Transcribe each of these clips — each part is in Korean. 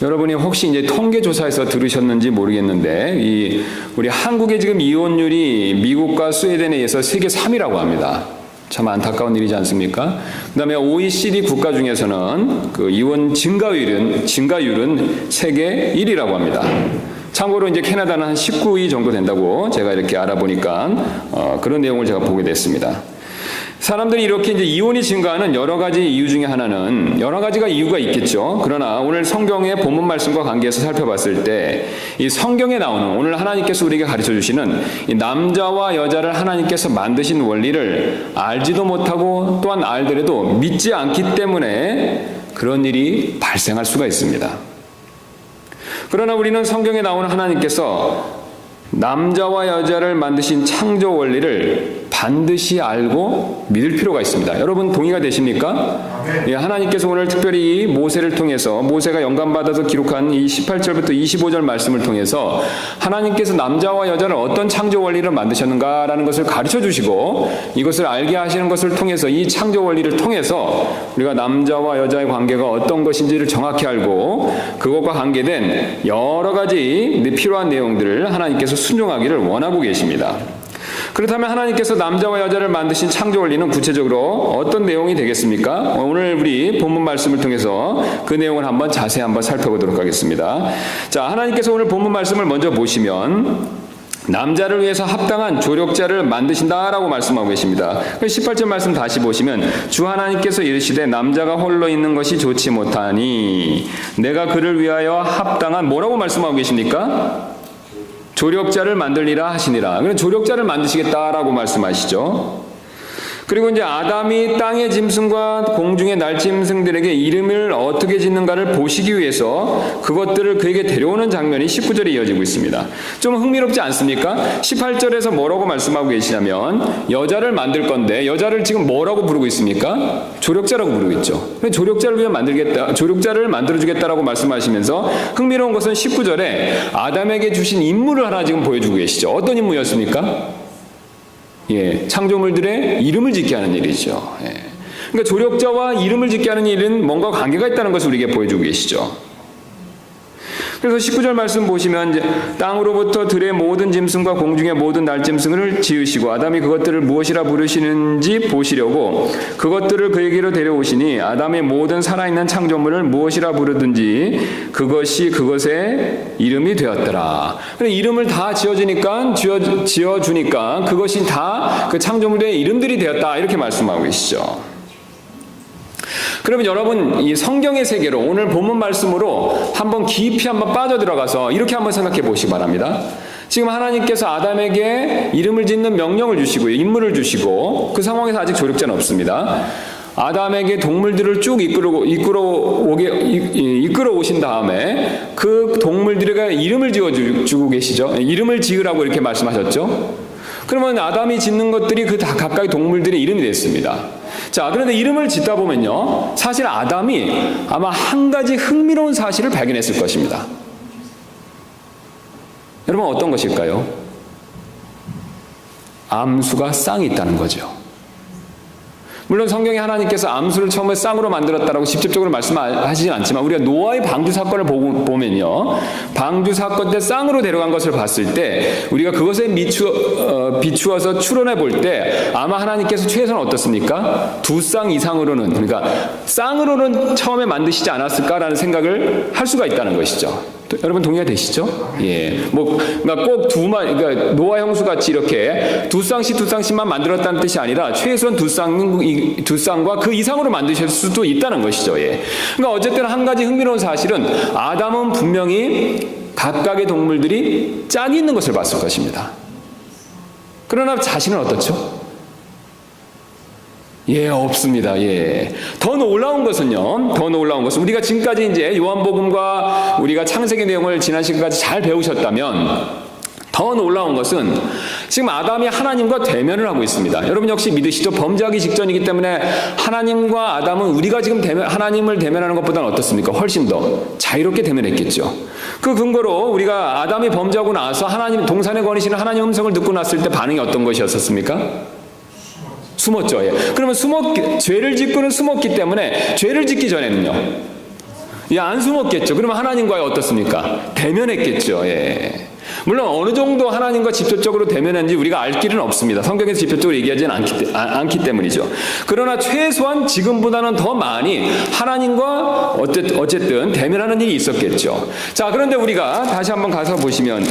여러분이 혹시 이제 통계조사에서 들으셨는지 모르겠는데, 우리 한국의 지금 이혼율이 미국과 스웨덴에 의해서 세계 3위라고 합니다. 참 안타까운 일이지 않습니까? 그 다음에 OECD 국가 중에서는 그 이혼 증가율은 세계 1위라고 합니다. 참고로 이제 캐나다는 한 19위 정도 된다고 제가 이렇게 알아보니까 그런 내용을 제가 보게 됐습니다. 사람들이 이렇게 이제 이혼이 증가하는 여러 가지 이유 중에 하나는 여러 가지가 이유가 있겠죠. 그러나 오늘 성경의 본문 말씀과 관계해서 살펴봤을 때 이 성경에 나오는 오늘 하나님께서 우리에게 가르쳐 주시는 이 남자와 여자를 하나님께서 만드신 원리를 알지도 못하고 또한 알더라도 믿지 않기 때문에 그런 일이 발생할 수가 있습니다. 그러나 우리는 성경에 나오는 하나님께서 남자와 여자를 만드신 창조 원리를 반드시 알고 믿을 필요가 있습니다. 여러분 동의가 되십니까? 예, 하나님께서 오늘 특별히 모세를 통해서 모세가 영감받아서 기록한 이 18절부터 25절 말씀을 통해서 하나님께서 남자와 여자를 어떤 창조 원리를 만드셨는가라는 것을 가르쳐 주시고 이것을 알게 하시는 것을 통해서 이 창조 원리를 통해서 우리가 남자와 여자의 관계가 어떤 것인지를 정확히 알고 그것과 관계된 여러 가지 필요한 내용들을 하나님께서 순종하기를 원하고 계십니다. 그렇다면 하나님께서 남자와 여자를 만드신 창조 원리는 구체적으로 어떤 내용이 되겠습니까? 오늘 우리 본문 말씀을 통해서 그 내용을 자세히 한번 살펴보도록 하겠습니다. 자, 하나님께서 오늘 본문 말씀을 먼저 보시면 남자를 위해서 합당한 조력자를 만드신다라고 말씀하고 계십니다. 18절 말씀 다시 보시면 주 하나님께서 이르시되 남자가 홀로 있는 것이 좋지 못하니 내가 그를 위하여 합당한 뭐라고 말씀하고 계십니까? 조력자를 만들리라 하시니라. 그럼 조력자를 만드시겠다라고 말씀하시죠. 그리고 이제 아담이 땅의 짐승과 공중의 날짐승들에게 이름을 어떻게 짓는가를 보시기 위해서 그것들을 그에게 데려오는 장면이 19절에 이어지고 있습니다. 좀 흥미롭지 않습니까? 18절에서 뭐라고 말씀하고 계시냐면 여자를 만들 건데 여자를 지금 뭐라고 부르고 있습니까? 조력자라고 부르고 있죠. 조력자를 위해 조력자를 만들어주겠다라고 말씀하시면서 흥미로운 것은 19절에 아담에게 주신 임무를 하나 지금 보여주고 계시죠. 어떤 임무였습니까? 예, 창조물들의 이름을 짓게 하는 일이죠. 예. 그러니까 조력자와 이름을 짓게 하는 일은 뭔가 관계가 있다는 것을 우리에게 보여주고 계시죠. 그래서 19절 말씀 보시면 이제 땅으로부터 들의 모든 짐승과 공중의 모든 날짐승을 지으시고 아담이 그것들을 무엇이라 부르시는지 보시려고 그것들을 그에게로 데려오시니 아담의 모든 살아있는 창조물을 무엇이라 부르든지 그것이 그것의 이름이 되었더라. 그래서 이름을 다 지어주니까 그것이 다 그 창조물의 이름들이 되었다 이렇게 말씀하고 계시죠. 그러면 여러분 이 성경의 세계로 오늘 본문 말씀으로 한번 깊이 빠져들어가서 이렇게 한번 생각해 보시기 바랍니다. 지금 하나님께서 아담에게 이름을 짓는 명령을 주시고요. 임무를 주시고 그 상황에서 아직 조력자는 없습니다. 아담에게 동물들을 쭉 이끌어 오신 다음에 그 동물들에게 이름을 지어주고 계시죠. 이름을 지으라고 이렇게 말씀하셨죠. 그러면 아담이 짓는 것들이 그 다 각각의 동물들의 이름이 됐습니다. 자, 그런데 이름을 짓다 보면요. 사실 아담이 아마 한 가지 흥미로운 사실을 발견했을 것입니다. 여러분 어떤 것일까요? 암수가 쌍이 있다는 거죠. 물론 성경에 하나님께서 암수를 처음에 쌍으로 만들었다라고 직접적으로 말씀하시진 않지만 우리가 노아의 방주 사건을 보면요. 방주 사건 때 쌍으로 데려간 것을 봤을 때 우리가 그것에 비추어서 추론해 볼 때 아마 하나님께서 최소한 어떻습니까? 2쌍 이상으로는 그러니까 쌍으로는 처음에 만드시지 않았을까라는 생각을 할 수가 있다는 것이죠. 여러분 동의가 되시죠? 예. 그러니까 꼭 그러니까 노아 형수 같이 이렇게 두 쌍씩만 만들었다는 뜻이 아니라 최소한 두 쌍과 그 이상으로 만드실 수도 있다는 것이죠. 예. 그러니까 어쨌든 한 가지 흥미로운 사실은 아담은 분명히 각각의 동물들이 짝이 있는 것을 봤을 것입니다. 그러나 자신은 어떻죠? 예, 없습니다. 예. 더 놀라운 것은 우리가 지금까지 이제 요한복음과 우리가 창세기 내용을 지난 시간까지 잘 배우셨다면 더 놀라운 것은 지금 아담이 하나님과 대면을 하고 있습니다. 여러분 역시 믿으시죠? 범죄하기 직전이기 때문에 하나님과 아담은 우리가 지금 하나님을 대면하는 것보다는 어떻습니까? 훨씬 더 자유롭게 대면했겠죠. 그 근거로 우리가 아담이 범죄하고 나서 하나님 동산에 거니시는 하나님 음성을 듣고 났을 때 반응이 어떤 것이었습니까? 숨었죠. 예. 그러면 죄를 짓고는 숨었기 때문에 죄를 짓기 전에는요. 안 숨었겠죠. 그러면 하나님과의 어떻습니까? 대면했겠죠. 예. 물론 어느 정도 하나님과 직접적으로 대면한지 우리가 알 길은 없습니다. 성경에서 직접적으로 얘기하지는 않기 때문이죠. 그러나 최소한 지금보다는 더 많이 하나님과 어쨌든 대면하는 일이 있었겠죠. 자, 그런데 우리가 다시 한번 가서 보시면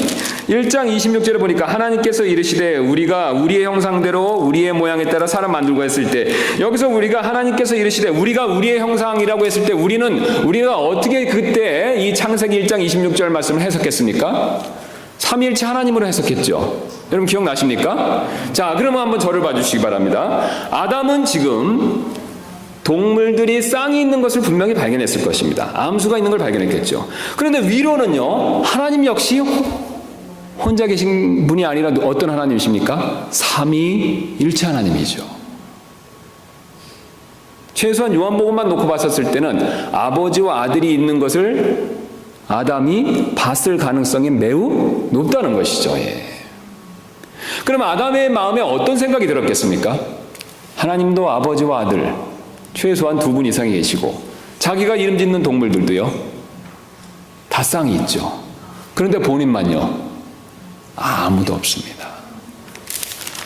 1장 26절에 보니까 하나님께서 이르시되 우리가 우리의 형상대로 우리의 모양에 따라 사람 만들고 했을 때, 여기서 우리가 하나님께서 이르시되 우리가 우리의 형상이라고 했을 때 우리가 어떻게 그때 이 창세기 1장 26절 말씀을 해석했습니까? 삼위일체 하나님으로 해석했죠. 여러분 기억나십니까? 자, 그러면 한번 저를 봐주시기 바랍니다. 아담은 지금 동물들이 쌍이 있는 것을 분명히 발견했을 것입니다. 암수가 있는 걸 발견했겠죠. 그런데 위로는요, 하나님 역시 혼자 계신 분이 아니라 어떤 하나님이십니까? 삼위일체 하나님이죠. 최소한 요한복음만 놓고 봤었을 때는 아버지와 아들이 있는 것을 아담이 봤을 가능성이 매우 높다는 것이죠. 예. 그러면 아담의 마음에 어떤 생각이 들었겠습니까? 하나님도 아버지와 아들 최소한 두 분 이상이 계시고 자기가 이름 짓는 동물들도요 다 쌍이 있죠. 그런데 본인만요 아무도 없습니다.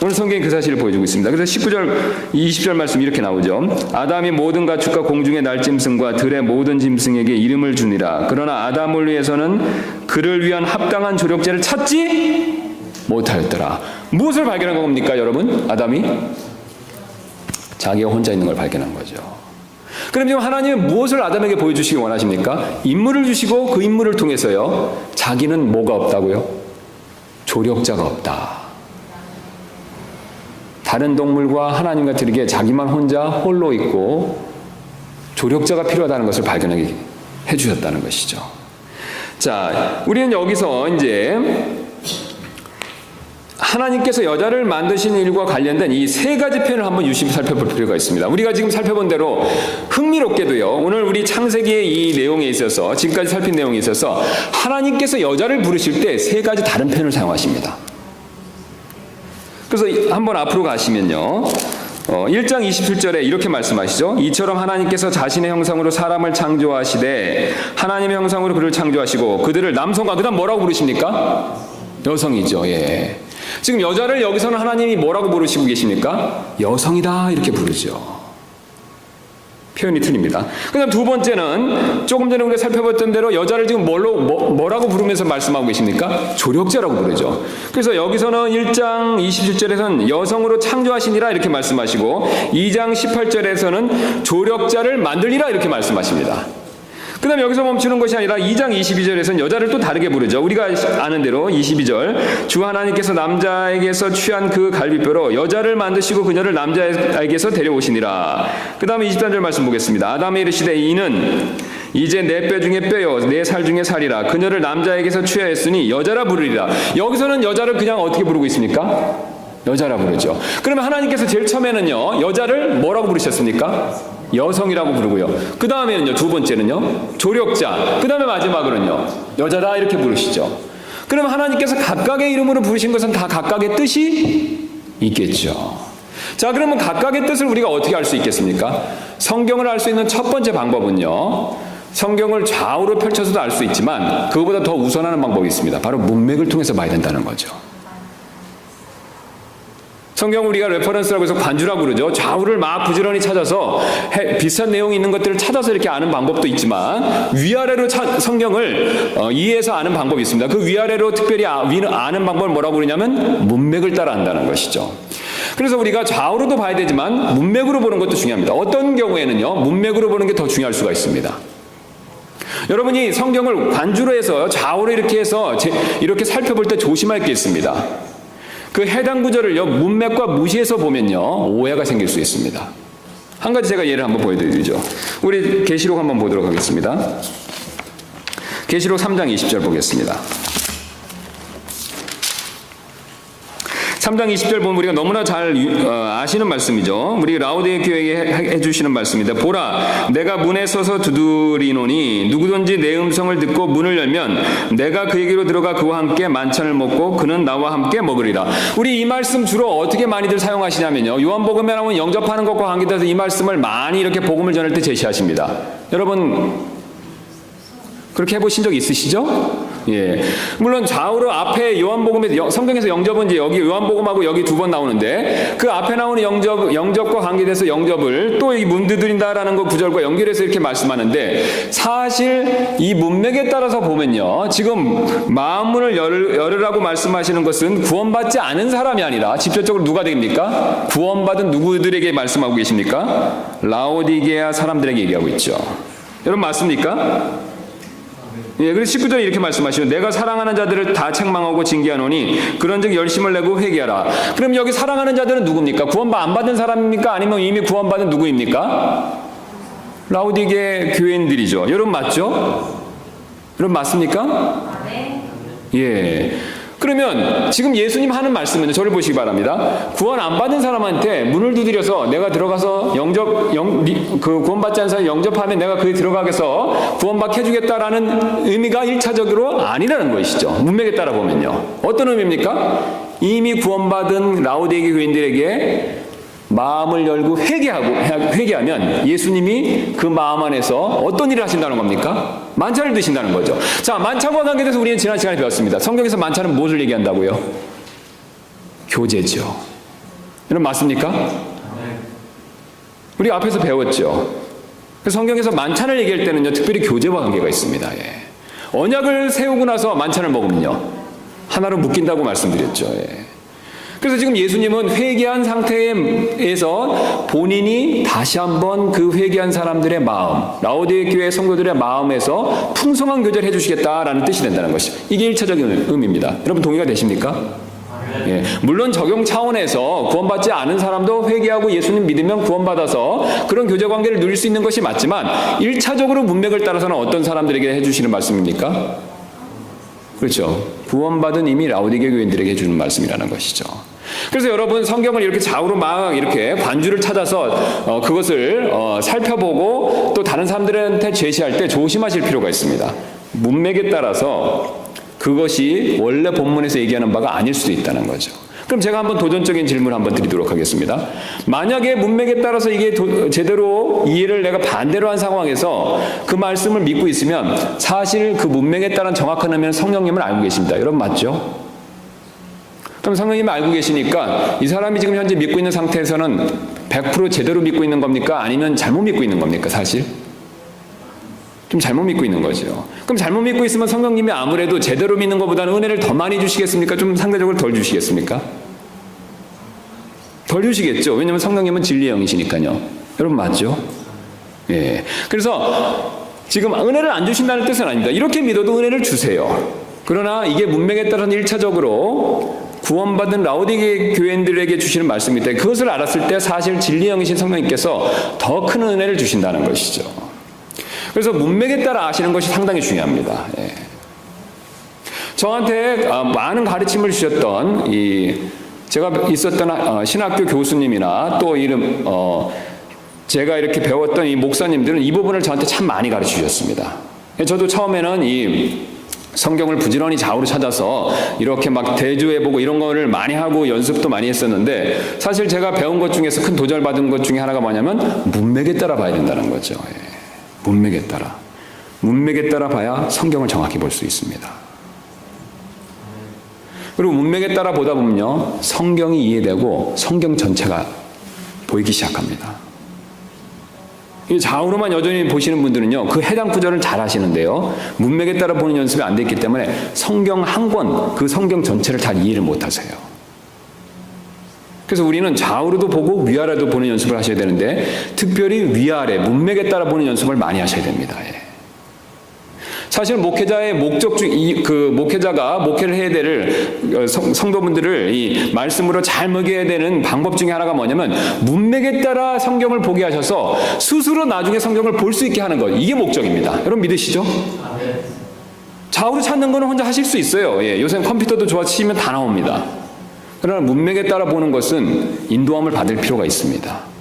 오늘 성경이 그 사실을 보여주고 있습니다. 그래서 19절, 20절 말씀 이렇게 나오죠. 아담이 모든 가축과 공중의 날짐승과 들의 모든 짐승에게 이름을 주니라. 그러나 아담을 위해서는 그를 위한 합당한 조력제를 찾지 못하였더라. 무엇을 발견한 겁니까, 여러분? 아담이? 자기가 혼자 있는 걸 발견한 거죠. 그럼 지금 하나님은 무엇을 아담에게 보여주시기 원하십니까? 인물을 주시고 그 인물을 통해서요, 자기는 뭐가 없다고요? 조력자가 없다. 다른 동물과 하나님과 다르게 자기만 혼자 홀로 있고 조력자가 필요하다는 것을 발견하게 해주셨다는 것이죠. 자, 우리는 여기서 이제 하나님께서 여자를 만드신 일과 관련된 이 세 가지 표현을 한번 유심히 살펴볼 필요가 있습니다. 우리가 지금 살펴본 대로 흥미롭게도요, 오늘 우리 창세기의 이 내용에 있어서, 지금까지 살핀 내용에 있어서 하나님께서 여자를 부르실 때 세 가지 다른 표현을 사용하십니다. 그래서 한번 앞으로 가시면요, 1장 27절에 이렇게 말씀하시죠. 이처럼 하나님께서 자신의 형상으로 사람을 창조하시되 하나님의 형상으로 그를 창조하시고 그들을 남성과, 그 다음 뭐라고 부르십니까? 여성이죠. 예. 지금 여자를 여기서는 하나님이 뭐라고 부르시고 계십니까? 여성이다 이렇게 부르죠. 표현이 틀립니다. 그 다음 두 번째는 조금 전에 우리가 살펴봤던 대로 여자를 지금 뭐라고 부르면서 말씀하고 계십니까? 조력자라고 부르죠. 그래서 여기서는 1장 27절에서는 여성으로 창조하시니라 이렇게 말씀하시고 2장 18절에서는 조력자를 만들리라 이렇게 말씀하십니다. 그 다음에 여기서 멈추는 것이 아니라 2장 22절에서는 여자를 또 다르게 부르죠. 우리가 아는 대로 22절 주 하나님께서 남자에게서 취한 그 갈비뼈로 여자를 만드시고 그녀를 남자에게서 데려오시니라. 그 다음에 23절 말씀 보겠습니다. 아담이 이르시되 이는 이제 내 뼈 중에 뼈요 내 살 중에 살이라. 그녀를 남자에게서 취하였으니 여자라 부르리라. 여기서는 여자를 그냥 어떻게 부르고 있습니까? 여자라 부르죠. 그러면 하나님께서 제일 처음에는요 여자를 뭐라고 부르셨습니까? 여성이라고 부르고요. 그 다음에는요, 두 번째는요, 조력자. 그 다음에 마지막으로는요, 여자다 이렇게 부르시죠. 그럼 하나님께서 각각의 이름으로 부르신 것은 다 각각의 뜻이 있겠죠. 자, 그러면 각각의 뜻을 우리가 어떻게 알 수 있겠습니까? 성경을 알 수 있는 첫 번째 방법은요, 성경을 좌우로 펼쳐서도 알 수 있지만 그것보다 더 우선하는 방법이 있습니다. 바로 문맥을 통해서 봐야 된다는 거죠. 성경을 우리가 레퍼런스라고 해서 관주라고 그러죠. 좌우를 막 부지런히 찾아서 비슷한 내용이 있는 것들을 찾아서 이렇게 아는 방법도 있지만 위아래로 성경을 이해해서 아는 방법이 있습니다. 그 위아래로 특별히 아는 방법을 뭐라고 그러냐면 문맥을 따라 안다는 것이죠. 그래서 우리가 좌우로도 봐야 되지만 문맥으로 보는 것도 중요합니다. 어떤 경우에는요 문맥으로 보는 게 더 중요할 수가 있습니다. 여러분이 성경을 관주로 해서 좌우로 이렇게 해서 이렇게 살펴볼 때 조심할 게 있습니다. 그 해당 구절을요 문맥과 무시해서 보면요 오해가 생길 수 있습니다. 한 가지 제가 예를 한번 보여드리죠. 우리 계시록 한번 보도록 하겠습니다. 계시록 3장 20절 보겠습니다. 3장 20절 보면 우리가 너무나 잘 아시는 말씀이죠. 우리 라오디게 교회에 해주시는 말씀입니다. 보라, 내가 문에 서서 두드리노니 누구든지 내 음성을 듣고 문을 열면 내가 그에게로 들어가 그와 함께 만찬을 먹고 그는 나와 함께 먹으리라. 우리 이 말씀 주로 어떻게 많이들 사용하시냐면요, 요한복음에 나오는 영접하는 것과 관계돼서 이 말씀을 많이 이렇게 복음을 전할 때 제시하십니다. 여러분 그렇게 해보신 적 있으시죠? 예. 물론 좌우로 앞에 요한복음에 성경에서 영접은 이제 여기 요한복음하고 여기 두 번 나오는데 그 앞에 나오는 영접과 관계돼서 영접을 또 이 문드들인다라는 거 구절과 연결해서 이렇게 말씀하는데 사실 이 문맥에 따라서 보면요. 지금 마음문을 열으라고 말씀하시는 것은 구원받지 않은 사람이 아니라 직접적으로 누가 됩니까? 구원받은 누구들에게 말씀하고 계십니까? 라오디게아 사람들에게 얘기하고 있죠. 여러분 맞습니까? 예, 그래서 19절에 이렇게 말씀하시죠. 내가 사랑하는 자들을 다 책망하고 징계하노니 그런즉 열심을 내고 회개하라. 그럼 여기 사랑하는 자들은 누굽니까? 구원받 안 받은 사람입니까? 아니면 이미 구원받은 누구입니까? 라오디게 교인들이죠. 여러분 맞죠? 여러분 맞습니까? 네. 예. 그러면 지금 예수님 하는 말씀은 저를 보시기 바랍니다. 구원 안 받은 사람한테 문을 두드려서 내가 들어가서 구원받지 않은 사람 영접하면 내가 거기 들어가서 구원받게 해주겠다라는 의미가 1차적으로 아니라는 것이죠. 문맥에 따라 보면요. 어떤 의미입니까? 이미 구원받은 라오디게 교인들에게 마음을 열고 회개하면 예수님이 그 마음 안에서 어떤 일을 하신다는 겁니까? 만찬을 드신다는 거죠. 자, 만찬과 관계돼서 우리는 지난 시간에 배웠습니다. 성경에서 만찬은 무엇을 얘기한다고요? 교제죠. 여러분 맞습니까? 우리 앞에서 배웠죠. 그래서 성경에서 만찬을 얘기할 때는요, 특별히 교제와 관계가 있습니다. 예. 언약을 세우고 나서 만찬을 먹으면요, 하나로 묶인다고 말씀드렸죠. 예. 그래서 지금 예수님은 회개한 상태에서 본인이 다시 한번 그 회개한 사람들의 마음, 라오디게 교회 성도들의 마음에서 풍성한 교제를 해주시겠다라는 뜻이 된다는 것이죠. 이게 1차적인 의미입니다. 여러분 동의가 되십니까? 예, 물론 적용 차원에서 구원받지 않은 사람도 회개하고 예수님 믿으면 구원받아서 그런 교제 관계를 누릴 수 있는 것이 맞지만 1차적으로 문맥을 따라서는 어떤 사람들에게 해주시는 말씀입니까? 그렇죠. 구원받은 이미 라오디게 교인들에게 해주는 말씀이라는 것이죠. 그래서 여러분 성경을 이렇게 좌우로 막 이렇게 관주를 찾아서 그것을 살펴보고 또 다른 사람들한테 제시할 때 조심하실 필요가 있습니다. 문맥에 따라서 그것이 원래 본문에서 얘기하는 바가 아닐 수도 있다는 거죠. 그럼 제가 한번 도전적인 질문을 한번 드리도록 하겠습니다. 만약에 문맥에 따라서 이게 제대로 이해를 내가 반대로 한 상황에서 그 말씀을 믿고 있으면 사실 그 문맥에 따른 정확한 의미는 성령님을 알고 계십니다. 여러분 맞죠? 그럼 성령님을 알고 계시니까 이 사람이 지금 현재 믿고 있는 상태에서는 100% 제대로 믿고 있는 겁니까? 아니면 잘못 믿고 있는 겁니까? 사실? 좀 잘못 믿고 있는 거죠. 그럼 잘못 믿고 있으면 성령님이 아무래도 제대로 믿는 것보다는 은혜를 더 많이 주시겠습니까? 좀 상대적으로 덜 주시겠습니까? 덜 주시겠죠. 왜냐하면 성령님은 진리의 영이시니까요. 여러분 맞죠? 예. 그래서 지금 은혜를 안 주신다는 뜻은 아닙니다. 이렇게 믿어도 은혜를 주세요. 그러나 이게 문맥에 따라서는 1차적으로 구원받은 라오디게 교인들에게 주시는 말씀이기 때문에 그것을 알았을 때 사실 진리의 영이신 성령님께서 더 큰 은혜를 주신다는 것이죠. 그래서 문맥에 따라 아시는 것이 상당히 중요합니다. 예. 저한테 많은 가르침을 주셨던 제가 있었던 신학교 교수님이나 또 제가 이렇게 배웠던 이 목사님들은 이 부분을 저한테 참 많이 가르쳐 주셨습니다. 저도 처음에는 이 성경을 부지런히 좌우로 찾아서 이렇게 막 대조해보고 이런 거를 많이 하고 연습도 많이 했었는데 사실 제가 배운 것 중에서 큰 도전을 받은 것 중에 하나가 뭐냐면 문맥에 따라 봐야 된다는 거죠. 예. 문맥에 따라 봐야 성경을 정확히 볼 수 있습니다. 그리고 문맥에 따라 보다 보면요 성경이 이해되고 성경 전체가 보이기 시작합니다. 좌우로만 여전히 보시는 분들은요 그 해당 구절을 잘 하시는데요 문맥에 따라 보는 연습이 안 됐기 때문에 성경 한 권, 그 성경 전체를 잘 이해를 못 하세요. 그래서 우리는 좌우로도 보고 위아래도 보는 연습을 하셔야 되는데 특별히 위아래, 문맥에 따라 보는 연습을 많이 하셔야 됩니다. 예. 사실 목회자의 목적 목회자가 목회를 해야 될 성도분들을 이 말씀으로 잘 먹여야 되는 방법 중에 하나가 뭐냐면 문맥에 따라 성경을 보게 하셔서 스스로 나중에 성경을 볼 수 있게 하는 것. 이게 목적입니다. 여러분 믿으시죠? 좌우로 찾는 거는 혼자 하실 수 있어요. 예. 요새는 컴퓨터도 좋아지시면 다 나옵니다. 그러나 문맥에 따라 보는 것은 인도함을 받을 필요가 있습니다.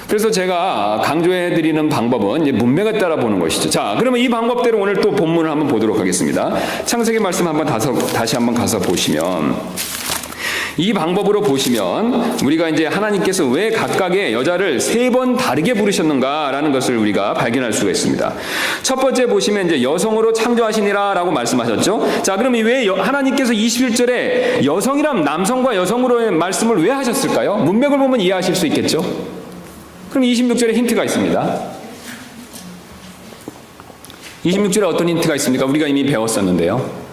그래서 제가 강조해드리는 방법은 이제 문맥에 따라 보는 것이죠. 자, 그러면 이 방법대로 오늘 또 본문을 한번 보도록 하겠습니다. 창세기 말씀 다시 한번 가서 보시면 이 방법으로 보시면 우리가 이제 하나님께서 왜 각각의 여자를 3번 다르게 부르셨는가라는 것을 우리가 발견할 수가 있습니다. 첫 번째 보시면 이제 여성으로 창조하시니라라고 말씀하셨죠. 자, 그럼 왜 하나님께서 21절에 여성이란 남성과 여성으로의 말씀을 왜 하셨을까요? 문맥을 보면 이해하실 수 있겠죠. 그럼 26절에 힌트가 있습니다. 26절에 어떤 힌트가 있습니까? 우리가 이미 배웠었는데요.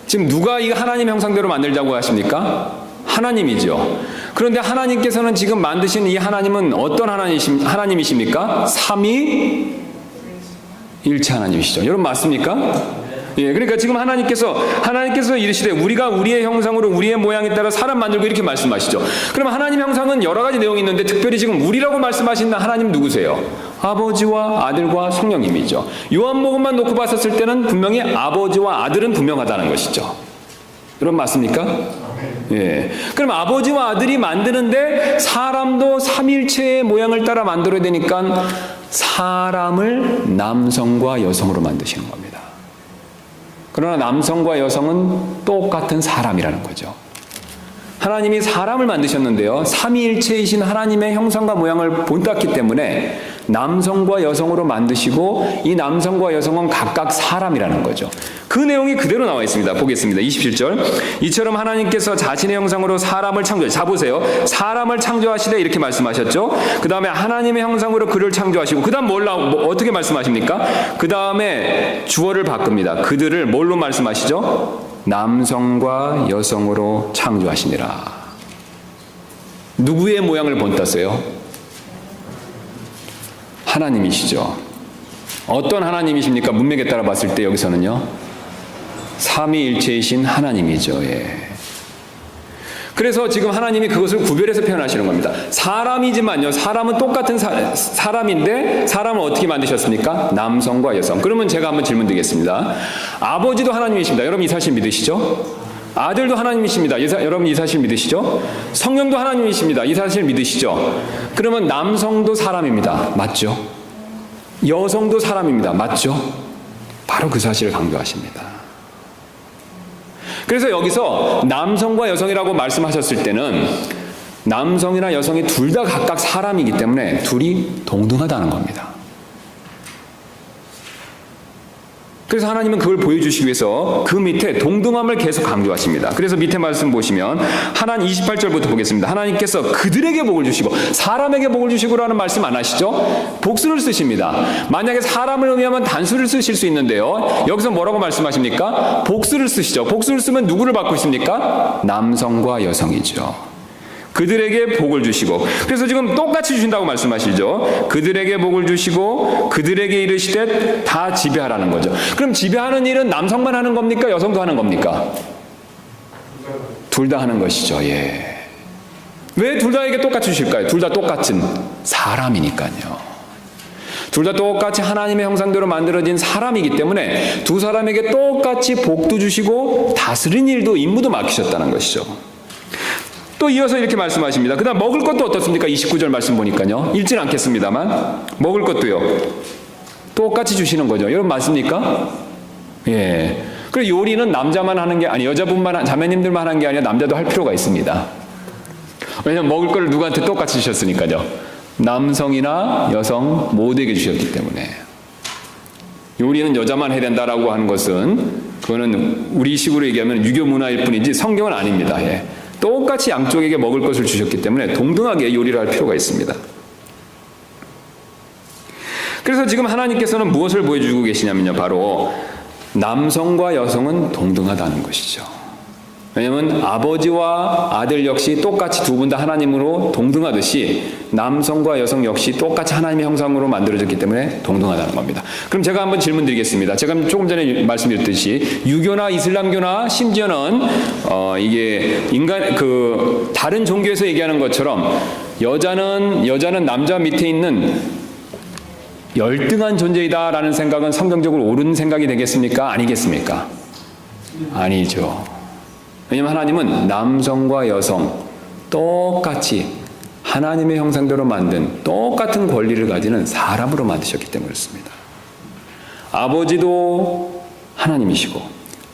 지금 누가 이 하나님 형상대로 만들자고 하십니까? 하나님이죠. 그런데 하나님께서는 지금 만드신 이 하나님은 어떤 하나님이십니까? 삼위일체 하나님이시죠. 여러분 맞습니까? 예, 그러니까 지금 하나님께서 이르시되 우리가 우리의 형상으로 우리의 모양에 따라 사람 만들고 이렇게 말씀하시죠. 그럼 하나님 형상은 여러 가지 내용이 있는데 특별히 지금 우리라고 말씀하신 하나님 누구세요? 아버지와 아들과 성령님이죠. 요한복음만 놓고 봤었을 때는 분명히 아버지와 아들은 분명하다는 것이죠. 여러분 맞습니까? 예. 그럼 아버지와 아들이 만드는데 사람도 삼일체의 모양을 따라 만들어야 되니까 사람을 남성과 여성으로 만드시는 겁니다. 그러나 남성과 여성은 똑같은 사람이라는 거죠. 하나님이 사람을 만드셨는데요. 삼위일체이신 하나님의 형상과 모양을 본땄기 때문에 남성과 여성으로 만드시고 이 남성과 여성은 각각 사람이라는 거죠. 그 내용이 그대로 나와 있습니다. 보겠습니다. 27절. 이처럼 하나님께서 자신의 형상으로 사람을 창조하시고, 자 보세요. 사람을 창조하시되 이렇게 말씀하셨죠. 그 다음에 하나님의 형상으로 그를 창조하시고, 그 다음 어떻게 말씀하십니까? 그 다음에 주어를 바꿉니다. 그들을 뭘로 말씀하시죠? 남성과 여성으로 창조하시니라. 누구의 모양을 본땄어요? 하나님이시죠. 어떤 하나님이십니까? 문맥에 따라 봤을 때 여기서는요. 삼위일체이신 하나님이죠. 예. 그래서 지금 하나님이 그것을 구별해서 표현하시는 겁니다. 사람이지만요. 사람은 똑같은 사람인데 사람을 어떻게 만드셨습니까? 남성과 여성. 그러면 제가 한번 질문 드리겠습니다. 아버지도 하나님이십니다. 여러분 이 사실 믿으시죠? 아들도 하나님이십니다. 여러분 이 사실 믿으시죠? 성령도 하나님이십니다. 이 사실 믿으시죠? 그러면 남성도 사람입니다. 맞죠? 여성도 사람입니다. 맞죠? 바로 그 사실을 강조하십니다. 그래서 여기서 남성과 여성이라고 말씀하셨을 때는 남성이나 여성이 둘 다 각각 사람이기 때문에 둘이 동등하다는 겁니다. 그래서 하나님은 그걸 보여주시기 위해서 그 밑에 동등함을 계속 강조하십니다. 그래서 밑에 말씀 보시면 하나님 28절부터 보겠습니다. 하나님께서 그들에게 복을 주시고 사람에게 복을 주시고라는 말씀 안 하시죠? 복수를 쓰십니다. 만약에 사람을 의미하면 단수를 쓰실 수 있는데요. 여기서 뭐라고 말씀하십니까? 복수를 쓰시죠. 복수를 쓰면 누구를 받고 있습니까? 남성과 여성이죠. 그들에게 복을 주시고, 그래서 지금 똑같이 주신다고 말씀하시죠. 그들에게 복을 주시고 그들에게 이르시되 다 지배하라는 거죠. 그럼 지배하는 일은 남성만 하는 겁니까? 여성도 하는 겁니까? 둘 다 하는 것이죠. 예. 왜 둘 다에게 똑같이 주실까요? 둘 다 똑같은 사람이니까요. 둘 다 똑같이 하나님의 형상대로 만들어진 사람이기 때문에 두 사람에게 똑같이 복도 주시고 다스린 일도 임무도 맡기셨다는 것이죠. 또 이어서 이렇게 말씀하십니다. 그 다음 먹을 것도 어떻습니까? 29절 말씀 보니까요. 읽진 않겠습니다만 먹을 것도요. 똑같이 주시는 거죠. 여러분 맞습니까? 예. 그리고 요리는 남자만 하는 게 아니 여자분만 자매님들만 하는 게 아니라 남자도 할 필요가 있습니다. 왜냐하면 먹을 걸 누구한테 똑같이 주셨으니까요. 남성이나 여성 모두에게 주셨기 때문에. 요리는 여자만 해야 된다라고 하는 것은 그거는 우리식으로 얘기하면 유교 문화일 뿐이지 성경은 아닙니다. 예. 똑같이 양쪽에게 먹을 것을 주셨기 때문에 동등하게 요리를 할 필요가 있습니다. 그래서 지금 하나님께서는 무엇을 보여주고 계시냐면요. 바로 남성과 여성은 동등하다는 것이죠. 왜냐하면 아버지와 아들 역시 똑같이 두 분 다 하나님으로 동등하듯이 남성과 여성 역시 똑같이 하나님의 형상으로 만들어졌기 때문에 동등하다는 겁니다. 그럼 제가 한번 질문 드리겠습니다. 제가 조금 전에 말씀드렸듯이 유교나 이슬람교나 심지어는 이게 다른 종교에서 얘기하는 것처럼 여자는 남자 밑에 있는 열등한 존재이다라는 생각은 성경적으로 옳은 생각이 되겠습니까? 아니겠습니까? 아니죠. 왜냐하면 하나님은 남성과 여성 똑같이 하나님의 형상대로 만든 똑같은 권리를 가지는 사람으로 만드셨기 때문에 그렇습니다. 아버지도 하나님이시고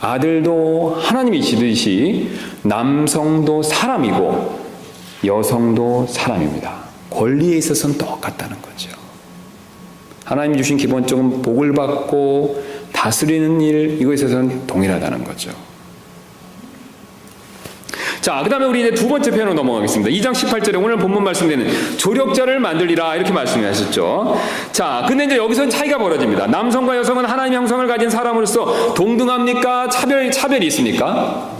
아들도 하나님이시듯이 남성도 사람이고 여성도 사람입니다. 권리에 있어서는 똑같다는 거죠. 하나님이 주신 기본적인 복을 받고 다스리는 일, 이거에 있어서는 동일하다는 거죠. 자, 그 다음에 우리 이제 두 번째 표현으로 넘어가겠습니다. 2장 18절에 오늘 본문 말씀되는 조력자를 만들리라 이렇게 말씀하셨죠. 자, 근데 이제 여기서는 차이가 벌어집니다. 남성과 여성은 하나님의 형상을 가진 사람으로서 동등합니까? 차별이 있습니까?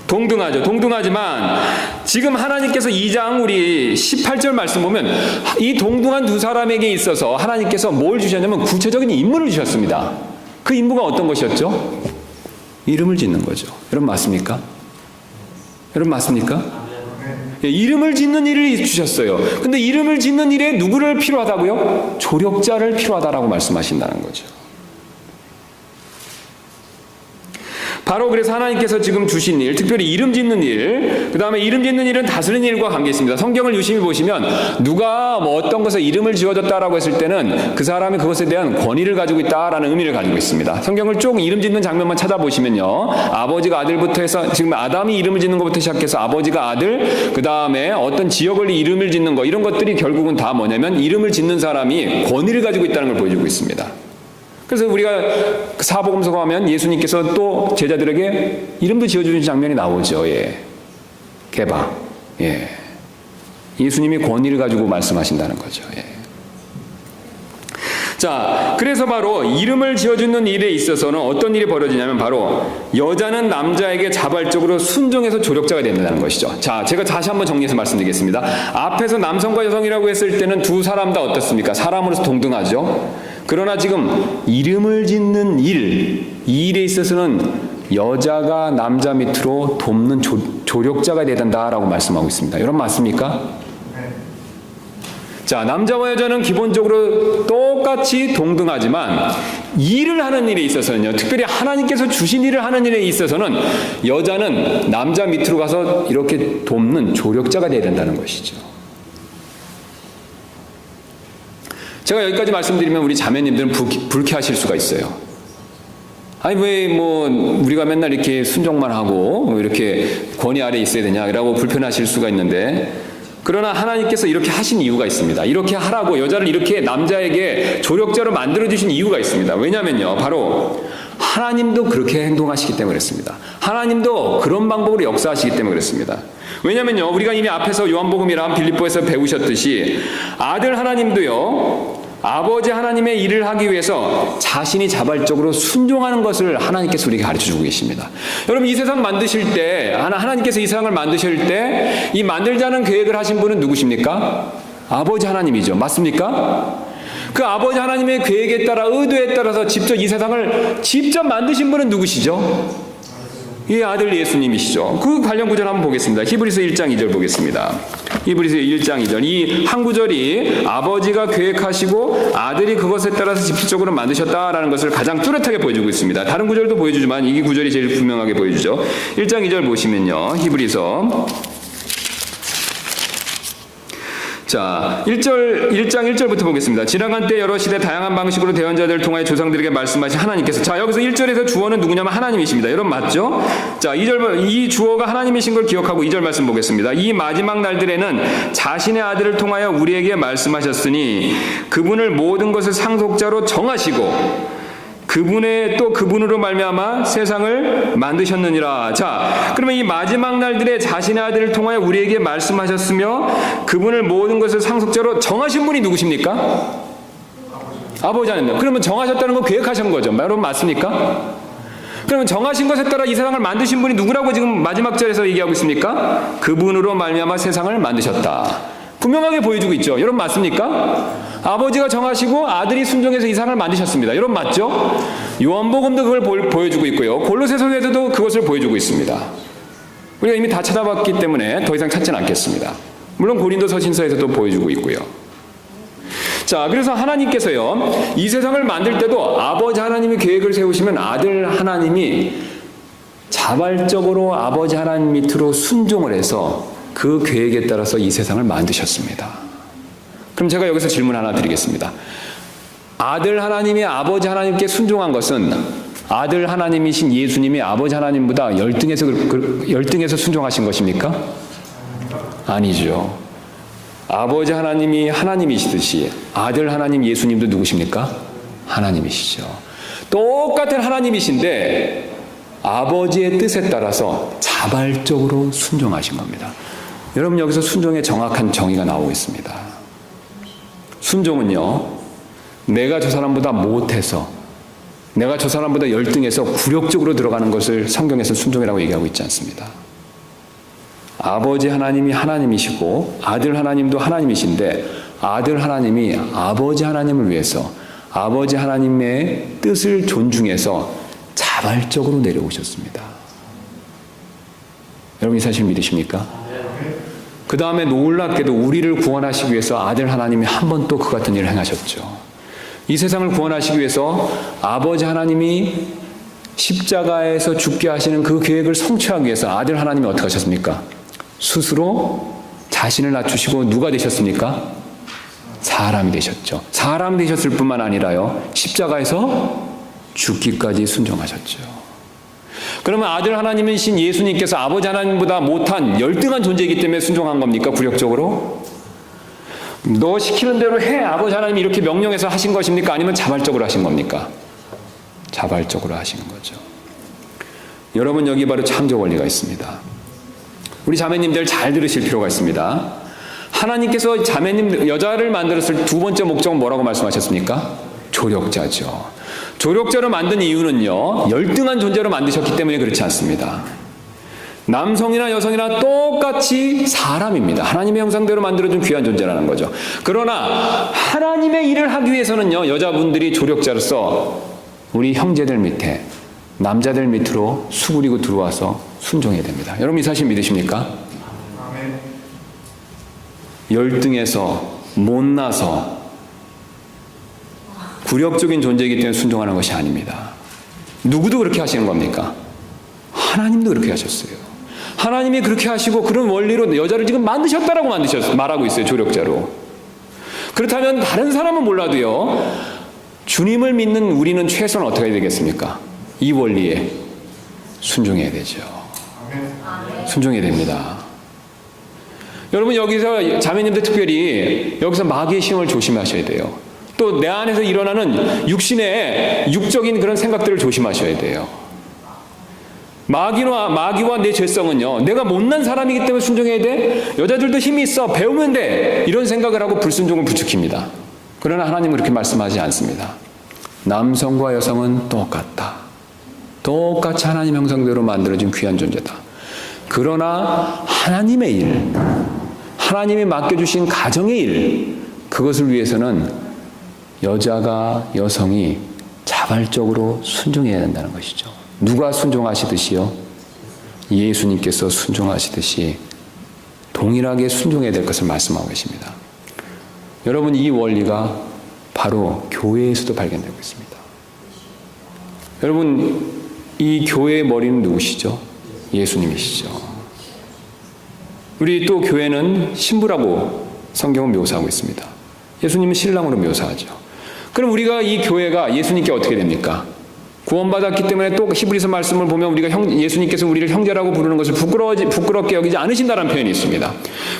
동등하죠. 동등하지만 지금 하나님께서 2장 우리 18절 말씀 보면 이 동등한 두 사람에게 있어서 하나님께서 뭘 주셨냐면 구체적인 임무를 주셨습니다. 그 임무가 어떤 것이었죠? 이름을 짓는 거죠. 여러분 맞습니까? 여러분 맞습니까? 예, 이름을 짓는 일을 주셨어요. 근데 이름을 짓는 일에 누구를 필요하다고요? 조력자를 필요하다라고 말씀하신다는 거죠. 바로 그래서 하나님께서 지금 주신 일, 특별히 이름 짓는 일, 그 다음에 이름 짓는 일은 다스리는 일과 관계 있습니다. 성경을 유심히 보시면 누가 뭐 어떤 것에 이름을 지어줬다라고 했을 때는 그 사람이 그것에 대한 권위를 가지고 있다라는 의미를 가지고 있습니다. 성경을 쭉 이름 짓는 장면만 찾아보시면요, 아버지가 아들부터 해서 지금 아담이 이름을 짓는 것부터 시작해서 아버지가 아들, 그 다음에 어떤 지역을 이름을 짓는 거, 이런 것들이 결국은 다 뭐냐면 이름을 짓는 사람이 권위를 가지고 있다는 걸 보여주고 있습니다. 그래서 우리가 사복음서 가면 예수님께서 또 제자들에게 이름도 지어주는 장면이 나오죠. 예. 게바. 예. 예수님이 권위를 가지고 말씀하신다는 거죠. 예. 자, 그래서 바로 이름을 지어주는 일에 있어서는 어떤 일이 벌어지냐면 바로 여자는 남자에게 자발적으로 순종해서 조력자가 된다는 것이죠. 자, 제가 다시 한번 정리해서 말씀드리겠습니다. 앞에서 남성과 여성이라고 했을 때는 두 사람 다 어떻습니까? 사람으로서 동등하죠. 그러나 지금 이름을 짓는 일, 이 일에 있어서는 여자가 남자 밑으로 돕는 조력자가 돼야 된다라고 말씀하고 있습니다. 여러분 맞습니까? 자, 남자와 여자는 기본적으로 똑같이 동등하지만 일을 하는 일에 있어서는요, 특별히 하나님께서 주신 일을 하는 일에 있어서는 여자는 남자 밑으로 가서 이렇게 돕는 조력자가 돼야 된다는 것이죠. 제가 여기까지 말씀드리면 우리 자매님들은 불쾌하실 수가 있어요. 아니 왜 뭐 우리가 맨날 이렇게 순종만 하고 뭐 이렇게 권위 아래 있어야 되냐라고 불편하실 수가 있는데, 그러나 하나님께서 이렇게 하신 이유가 있습니다. 이렇게 하라고 여자를 이렇게 남자에게 조력자로 만들어주신 이유가 있습니다. 왜냐면요, 바로 하나님도 그렇게 행동하시기 때문에 그렇습니다. 하나님도 그런 방법으로 역사하시기 때문에 그렇습니다. 왜냐면요, 우리가 이미 앞에서 요한복음이랑 빌립보에서 배우셨듯이 아들 하나님도요, 아버지 하나님의 일을 하기 위해서 자신이 자발적으로 순종하는 것을 하나님께서 우리에게 가르쳐주고 계십니다. 여러분, 이 세상 만드실 때, 하나님께서 이 세상을 만드실 때 이 만들자는 계획을 하신 분은 누구십니까? 아버지 하나님이죠. 맞습니까? 그 아버지 하나님의 계획에 따라, 의도에 따라서 직접 이 세상을 직접 만드신 분은 누구시죠? 이 아들 예수님이시죠. 그 관련 구절 한번 보겠습니다. 히브리서 1장 2절 보겠습니다. 히브리서 1장 2절. 이 한 구절이 아버지가 계획하시고 아들이 그것에 따라서 직접적으로 만드셨다라는 것을 가장 뚜렷하게 보여주고 있습니다. 다른 구절도 보여주지만 이 구절이 제일 분명하게 보여주죠. 1장 2절 보시면요, 히브리서 자, 1장 1절부터 보겠습니다. 지나간 때 여러 시대 다양한 방식으로 대한 자들을 통하여 조상들에게 말씀하신 하나님께서, 자, 여기서 1절에서 주어는 누구냐면 하나님이십니다. 여러분 맞죠? 자, 2절, 이 주어가 하나님이신 걸 기억하고 2절 말씀 보겠습니다. 이 마지막 날들에는 자신의 아들을 통하여 우리에게 말씀하셨으니 그분을 모든 것을 상속자로 정하시고 그분으로 말미암아 세상을 만드셨느니라. 자, 그러면 이 마지막 날들에 자신의 아들을 통하여 우리에게 말씀하셨으며 그분을 모든 것을 상속자로 정하신 분이 누구십니까? 아버지 하나님. 그러면 정하셨다는 건 계획하신 거죠. 여러분 맞습니까? 그러면 정하신 것에 따라 이 세상을 만드신 분이 누구라고 지금 마지막 절에서 얘기하고 있습니까? 그분으로 말미암아 세상을 만드셨다. 분명하게 보여주고 있죠. 여러분 맞습니까? 아버지가 정하시고 아들이 순종해서 이 세상을 만드셨습니다. 여러분 맞죠? 요한복음도 그걸 보여주고 있고요. 골로새서에서도 그것을 보여주고 있습니다. 우리가 이미 다 찾아봤기 때문에 더 이상 찾지는 않겠습니다. 물론 고린도서신서에서도 보여주고 있고요. 자, 그래서 하나님께서요, 이 세상을 만들 때도 아버지 하나님이 계획을 세우시면 아들 하나님이 자발적으로 아버지 하나님 밑으로 순종을 해서 그 계획에 따라서 이 세상을 만드셨습니다. 그럼 제가 여기서 질문 하나 드리겠습니다. 아들 하나님이 아버지 하나님께 순종한 것은 아들 하나님이신 예수님이 아버지 하나님보다 열등해서 순종하신 것입니까? 아니죠. 아버지 하나님이 하나님이시듯이 아들 하나님 예수님도 누구십니까? 하나님이시죠. 똑같은 하나님이신데 아버지의 뜻에 따라서 자발적으로 순종하신 겁니다. 여러분, 여기서 순종의 정확한 정의가 나오고 있습니다. 순종은요, 내가 저 사람보다 못해서, 내가 저 사람보다 열등해서 굴욕적으로 들어가는 것을 성경에서 순종이라고 얘기하고 있지 않습니다. 아버지 하나님이 하나님이시고 아들 하나님도 하나님이신데, 아들 하나님이 아버지 하나님을 위해서 아버지 하나님의 뜻을 존중해서 자발적으로 내려오셨습니다. 여러분, 이 사실 믿으십니까? 그 다음에 놀랍게도 우리를 구원하시기 위해서 아들 하나님이 한 번 또 그 같은 일을 행하셨죠. 이 세상을 구원하시기 위해서 아버지 하나님이 십자가에서 죽게 하시는 그 계획을 성취하기 위해서 아들 하나님이 어떻게 하셨습니까? 스스로 자신을 낮추시고 누가 되셨습니까? 사람이 되셨죠. 사람이 되셨을 뿐만 아니라요, 십자가에서 죽기까지 순종하셨죠. 그러면 아들 하나님이신 예수님께서 아버지 하나님보다 못한 열등한 존재이기 때문에 순종한 겁니까? 굴욕적으로? 너 시키는 대로 해, 아버지 하나님이 이렇게 명령해서 하신 것입니까? 아니면 자발적으로 하신 겁니까? 자발적으로 하시는 거죠. 여러분, 여기 바로 창조 원리가 있습니다. 우리 자매님들 잘 들으실 필요가 있습니다. 하나님께서 자매님, 여자를 만들었을 두 번째 목적은 뭐라고 말씀하셨습니까? 조력자죠. 조력자로 만든 이유는요, 열등한 존재로 만드셨기 때문에 그렇지 않습니다. 남성이나 여성이나 똑같이 사람입니다. 하나님의 형상대로 만들어준 귀한 존재라는 거죠. 그러나 하나님의 일을 하기 위해서는요, 여자분들이 조력자로서 우리 형제들 밑에, 남자들 밑으로 수그리고 들어와서 순종해야 됩니다. 여러분, 이 사실 믿으십니까? 열등해서, 못나서, 굴욕적인 존재이기 때문에 순종하는 것이 아닙니다. 누구도 그렇게 하시는 겁니까? 하나님도 그렇게 하셨어요. 하나님이 그렇게 하시고 그런 원리로 여자를 지금 만드셨다라고 말하고 있어요. 조력자로. 그렇다면 다른 사람은 몰라도요, 주님을 믿는 우리는 최소한 어떻게 해야 되겠습니까? 이 원리에 순종해야 되죠. 순종해야 됩니다. 여러분, 여기서 자매님들 특별히 여기서 마귀의 시험을 조심하셔야 돼요. 또 내 안에서 일어나는 육신의 육적인 그런 생각들을 조심하셔야 돼요. 마귀와 내 죄성은요, 내가 못난 사람이기 때문에 순종해야 돼? 여자들도 힘이 있어, 배우면 돼, 이런 생각을 하고 불순종을 부추깁니다. 그러나 하나님은 그렇게 말씀하지 않습니다. 남성과 여성은 똑같다. 똑같이 하나님 형상대로 만들어진 귀한 존재다. 그러나 하나님의 일, 하나님이 맡겨주신 가정의 일, 그것을 위해서는 여자가, 여성이 자발적으로 순종해야 된다는 것이죠. 누가 순종하시듯이요? 예수님께서 순종하시듯이 동일하게 순종해야 될 것을 말씀하고 계십니다. 여러분, 이 원리가 바로 교회에서도 발견되고 있습니다. 여러분, 이 교회의 머리는 누구시죠? 예수님이시죠. 우리 또 교회는 신부라고 성경은 묘사하고 있습니다. 예수님은 신랑으로 묘사하죠. 그럼 우리가 이 교회가 예수님께 어떻게 됩니까? 구원받았기 때문에 또 히브리서 말씀을 보면 우리가 예수님께서 우리를 형제라고 부르는 것을 부끄럽게 여기지 않으신다는 표현이 있습니다.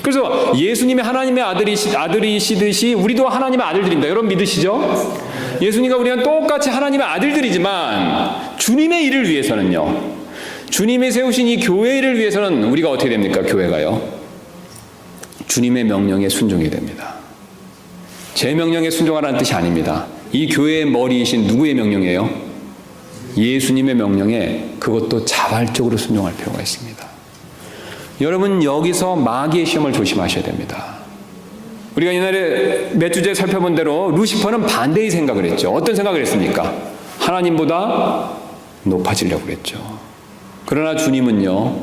그래서 예수님이 하나님의 아들이시듯이 우리도 하나님의 아들들입니다. 여러분 믿으시죠? 예수님과 우리는 똑같이 하나님의 아들들이지만 주님의 일을 위해서는요, 주님이 세우신 이 교회를 위해서는 우리가 어떻게 됩니까? 교회가요, 주님의 명령에 순종해야 됩니다. 제 명령에 순종하라는 뜻이 아닙니다. 이 교회의 머리이신 누구의 명령이에요? 예수님의 명령에 그것도 자발적으로 순종할 필요가 있습니다. 여러분, 여기서 마귀의 시험을 조심하셔야 됩니다. 우리가 옛날에 몇 주째 살펴본 대로 루시퍼는 반대의 생각을 했죠. 어떤 생각을 했습니까? 하나님보다 높아지려고 그랬죠. 그러나 주님은요,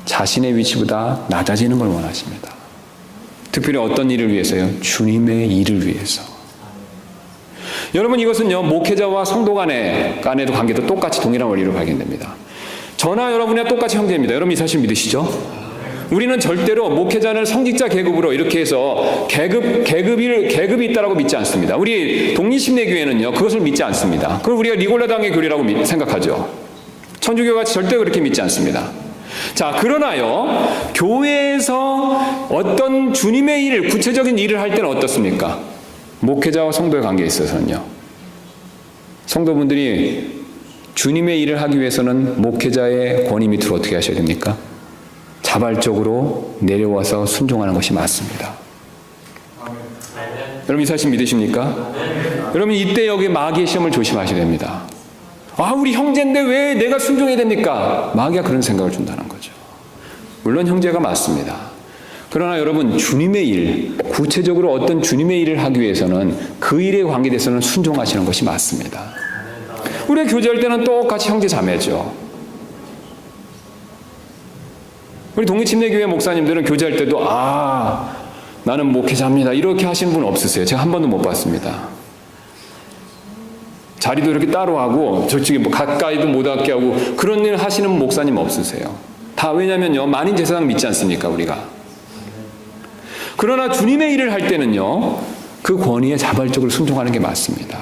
자신의 위치보다 낮아지는 걸 원하십니다. 특별히 어떤 일을 위해서요? 주님의 일을 위해서. 여러분, 이것은요, 목회자와 성도 간에도 관계도 똑같이 동일한 원리로 발견됩니다. 저나 여러분이나 똑같이 형제입니다. 여러분 이 사실 믿으시죠? 우리는 절대로 목회자는 성직자 계급으로 이렇게 해서 계급이 있다라고 믿지 않습니다. 우리 독립심례교회는요, 그것을 믿지 않습니다. 그걸 우리가 리골라당의 교리라고 생각하죠. 천주교가 절대 그렇게 믿지 않습니다. 자, 그러나요, 교회에서 어떤 주님의 일을, 구체적인 일을 할 때는 어떻습니까? 목회자와 성도의 관계에 있어서는요, 성도분들이 주님의 일을 하기 위해서는 목회자의 권위 밑으로 어떻게 하셔야 됩니까? 자발적으로 내려와서 순종하는 것이 맞습니다. 여러분 이 사실 믿으십니까? 여러분 이때 여기 마귀의 시험을 조심하셔야 됩니다. 아, 우리 형제인데 왜 내가 순종해야 됩니까? 마귀가 그런 생각을 준다는 거죠. 물론 형제가 맞습니다. 그러나 여러분, 주님의 일, 구체적으로 어떤 주님의 일을 하기 위해서는 그 일에 관계돼서는 순종하시는 것이 맞습니다. 우리가 교제할 때는 똑같이 형제 자매죠. 우리 독립침례교회 목사님들은 교제할 때도 나는 목회자입니다, 이렇게 하시는 분 없으세요? 제가 한 번도 못 봤습니다. 자리도 이렇게 따로 하고 저쪽에 가까이도 못 갖게 하고 그런 일 하시는 목사님 없으세요. 다 왜냐면요, 만인 제사장 믿지 않습니까, 우리가? 그러나 주님의 일을 할 때는요, 그 권위에 자발적으로 순종하는 게 맞습니다.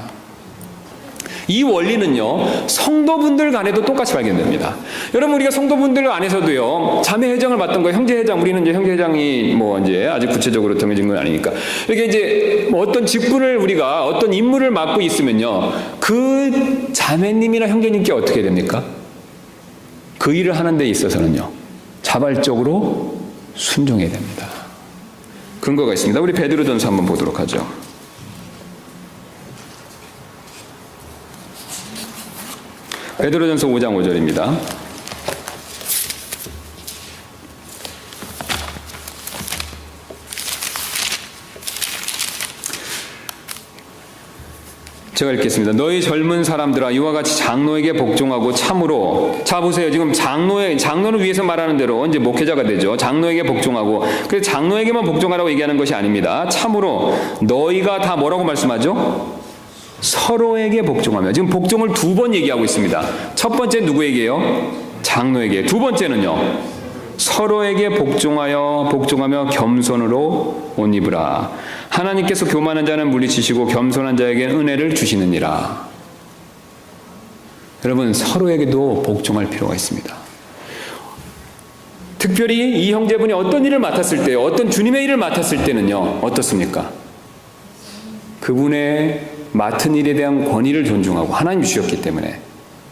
이 원리는요, 성도분들 간에도 똑같이 발견됩니다. 여러분, 우리가 성도분들 안에서도요, 자매회장을 맡던 거, 형제회장, 우리는 이제 형제회장이 이제 아직 구체적으로 정해진 건 아니니까, 이렇게 이제 어떤 직분을 우리가 어떤 임무를 맡고 있으면요, 그 자매님이나 형제님께 어떻게 됩니까? 그 일을 하는 데 있어서는요, 자발적으로 순종해야 됩니다. 근거가 있습니다. 우리 베드로전서 한번 보도록 하죠. 베드로전서 5장 5절입니다. 제가 읽겠습니다. 너희 젊은 사람들아, 이와 같이 장로에게 복종하고 참으로. 자, 보세요. 지금 장로를 위해서 말하는 대로 이제 목회자가 되죠. 장로에게 복종하고. 그래서 장로에게만 복종하라고 얘기하는 것이 아닙니다. 참으로 너희가 다 뭐라고 말씀하죠? 서로에게 복종하며. 지금 복종을 두 번 얘기하고 있습니다. 첫 번째 누구에게요? 장로에게. 두 번째는요, 서로에게 복종하며 겸손으로 옷 입으라. 하나님께서 교만한 자는 물리치시고 겸손한 자에게 은혜를 주시느니라. 여러분, 서로에게도 복종할 필요가 있습니다. 특별히 이 형제분이 어떤 일을 맡았을 때요, 어떤 주님의 일을 맡았을 때는요, 어떻습니까? 그분의 맡은 일에 대한 권위를 존중하고 하나님 주셨기 때문에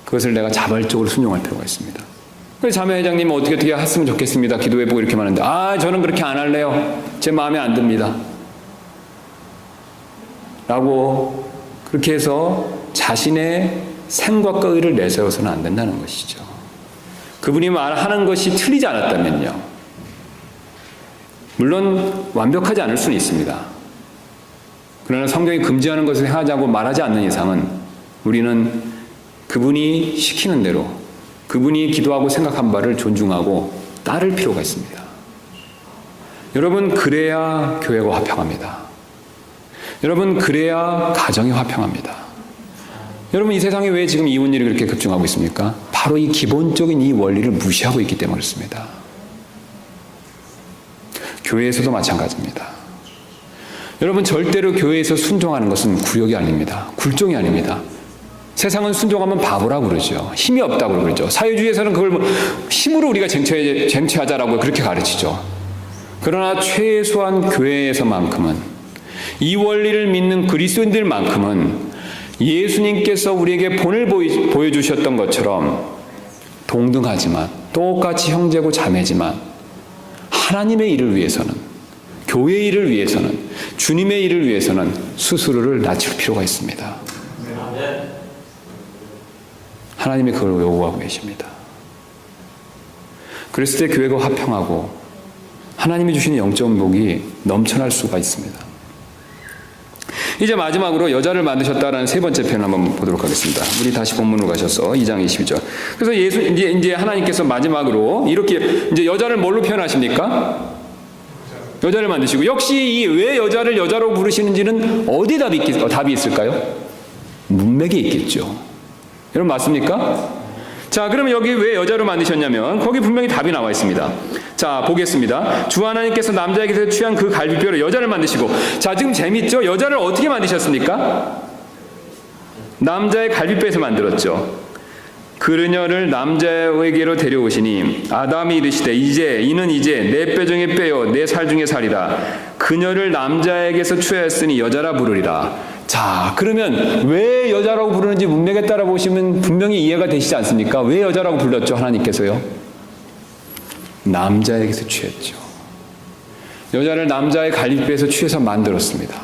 그것을 내가 자발적으로 순종할 필요가 있습니다. 그래서 자매회장님 어떻게 했으면 좋겠습니다, 기도해보고 이렇게 말하는데, 저는 그렇게 안 할래요, 제 마음에 안 듭니다 라고 그렇게 해서 자신의 생각과 의를 내세워서는 안 된다는 것이죠. 그분이 말하는 것이 틀리지 않았다면요, 물론 완벽하지 않을 수는 있습니다. 그러나 성경이 금지하는 것을 행하자고 말하지 않는 이상은 우리는 그분이 시키는 대로, 그분이 기도하고 생각한 바를 존중하고 따를 필요가 있습니다. 여러분, 그래야 교회가 화평합니다. 여러분, 그래야 가정이 화평합니다. 여러분, 이 세상에 왜 지금 이혼율이 그렇게 급증하고 있습니까? 바로 이 기본적인 이 원리를 무시하고 있기 때문에 그렇습니다. 교회에서도 마찬가지입니다. 여러분, 절대로 교회에서 순종하는 것은 굴욕이 아닙니다. 굴종이 아닙니다. 세상은 순종하면 바보라고 그러죠. 힘이 없다고 그러죠. 사회주의에서는 그걸 힘으로 우리가 쟁취하자라고 그렇게 가르치죠. 그러나 최소한 교회에서만큼은, 이 원리를 믿는 그리스도인들만큼은 예수님께서 우리에게 본을 보여주셨던 것처럼 동등하지만 똑같이 형제고 자매지만 하나님의 일을 위해서는, 교회의 일을 위해서는, 주님의 일을 위해서는 스스로를 낮출 필요가 있습니다. 하나님이 그걸 요구하고 계십니다. 그랬을 때 교회가 화평하고 하나님이 주시는 영적 복이 넘쳐날 수가 있습니다. 이제 마지막으로 여자를 만드셨다라는 세 번째 표현 한번 보도록 하겠습니다. 우리 다시 본문으로 가셔서 2장 22절. 그래서 이제 하나님께서 마지막으로 이렇게 이제 여자를 뭘로 표현하십니까? 여자를 만드시고, 역시 왜 여자를 여자로 부르시는지는 어디 답이 있을까요? 문맥에 있겠죠. 여러분, 맞습니까? 자, 그러면 여기 왜 여자로 만드셨냐면 거기 분명히 답이 나와 있습니다. 자, 보겠습니다. 주 하나님께서 남자에게서 취한 그 갈비뼈로 여자를 만드시고, 자, 지금 재밌죠? 여자를 어떻게 만드셨습니까? 남자의 갈비뼈에서 만들었죠. 그녀를 남자에게로 데려오시니 아담이 이르시되 이는 이제 내 뼈 중에 뼈요 내 살 중에 살이라. 그녀를 남자에게서 취하였으니 여자라 부르리라. 자, 그러면 왜 여자라고 부르는지 문맥에 따라 보시면 분명히 이해가 되시지 않습니까? 왜 여자라고 불렀죠? 하나님께서요. 남자에게서 취했죠. 여자를 남자의 갈비뼈에서 취해서 만들었습니다.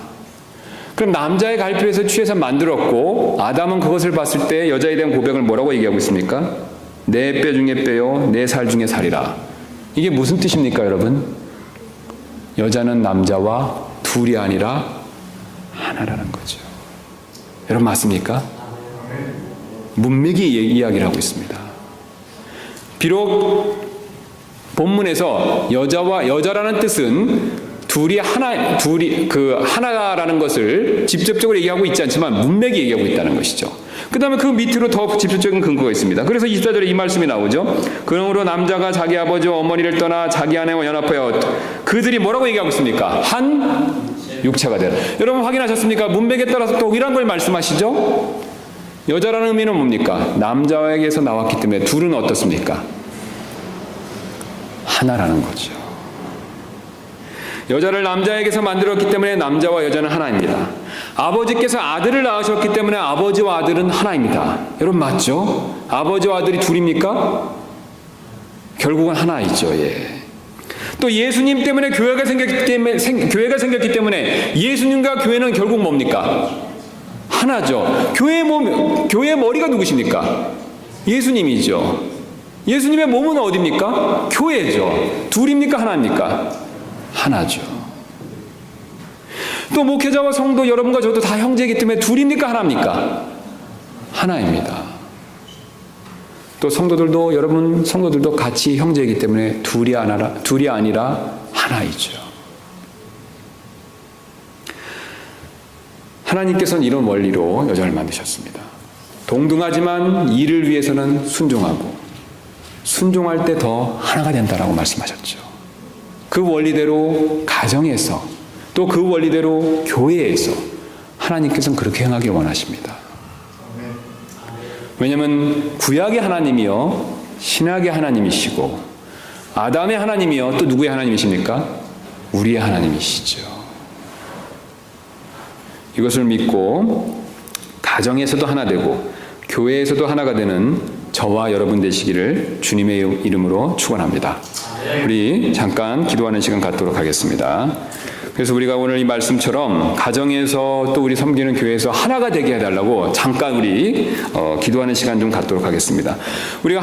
그럼 남자의 갈비뼈에서 취해서 만들었고, 아담은 그것을 봤을 때 여자에 대한 고백을 뭐라고 얘기하고 있습니까? 내 뼈 중에 뼈요 내 살 중에 살이라. 이게 무슨 뜻입니까, 여러분? 여자는 남자와 둘이 아니라 하나라는 거죠. 여러분, 맞습니까? 문맥이 이야기를 하고 있습니다. 비록 본문에서 여자라는 뜻은 하나라는 것을 직접적으로 얘기하고 있지 않지만 문맥이 얘기하고 있다는 것이죠. 그 다음에 그 밑으로 더 직접적인 근거가 있습니다. 그래서 24절에 이 말씀이 나오죠. 그러므로 남자가 자기 아버지와 어머니를 떠나 자기 아내와 연합하여 그들이 뭐라고 얘기하고 있습니까? 한 육체가 되라. 여러분 확인하셨습니까? 문맥에 따라서 또 이런 걸 말씀하시죠. 여자라는 의미는 뭡니까? 남자에게서 나왔기 때문에 둘은 어떻습니까? 하나라는 거죠. 여자를 남자에게서 만들었기 때문에 남자와 여자는 하나입니다. 아버지께서 아들을 낳으셨기 때문에 아버지와 아들은 하나입니다. 여러분 맞죠? 아버지와 아들이 둘입니까? 결국은 하나이죠. 예. 또 예수님 때문에 교회가 생겼기 때문에 예수님과 교회는 결국 뭡니까? 하나죠. 교회의 머리가 누구십니까? 예수님이죠. 예수님의 몸은 어디입니까? 교회죠. 둘입니까? 하나입니까? 하나죠. 또 목회자와 성도 여러분과 저도 다 형제이기 때문에 둘입니까? 하나입니까? 하나입니다. 또 성도들도 같이 형제이기 때문에 둘이 아니라 하나이죠. 하나님께서는 이런 원리로 여자를 만드셨습니다. 동등하지만 이를 위해서는 순종하고 순종할 때 더 하나가 된다라고 말씀하셨죠. 그 원리대로 가정에서 또 그 원리대로 교회에서 하나님께서는 그렇게 행하길 원하십니다. 왜냐하면 구약의 하나님이요 신약의 하나님이시고 아담의 하나님이요 또 누구의 하나님이십니까? 우리의 하나님이시죠. 이것을 믿고 가정에서도 하나 되고 교회에서도 하나가 되는 저와 여러분 되시기를 주님의 이름으로 축원합니다. 우리 잠깐 기도하는 시간 갖도록 하겠습니다. 그래서 우리가 오늘 이 말씀처럼 가정에서 또 우리 섬기는 교회에서 하나가 되게 해달라고 잠깐 우리 기도하는 시간 좀 갖도록 하겠습니다. 우리가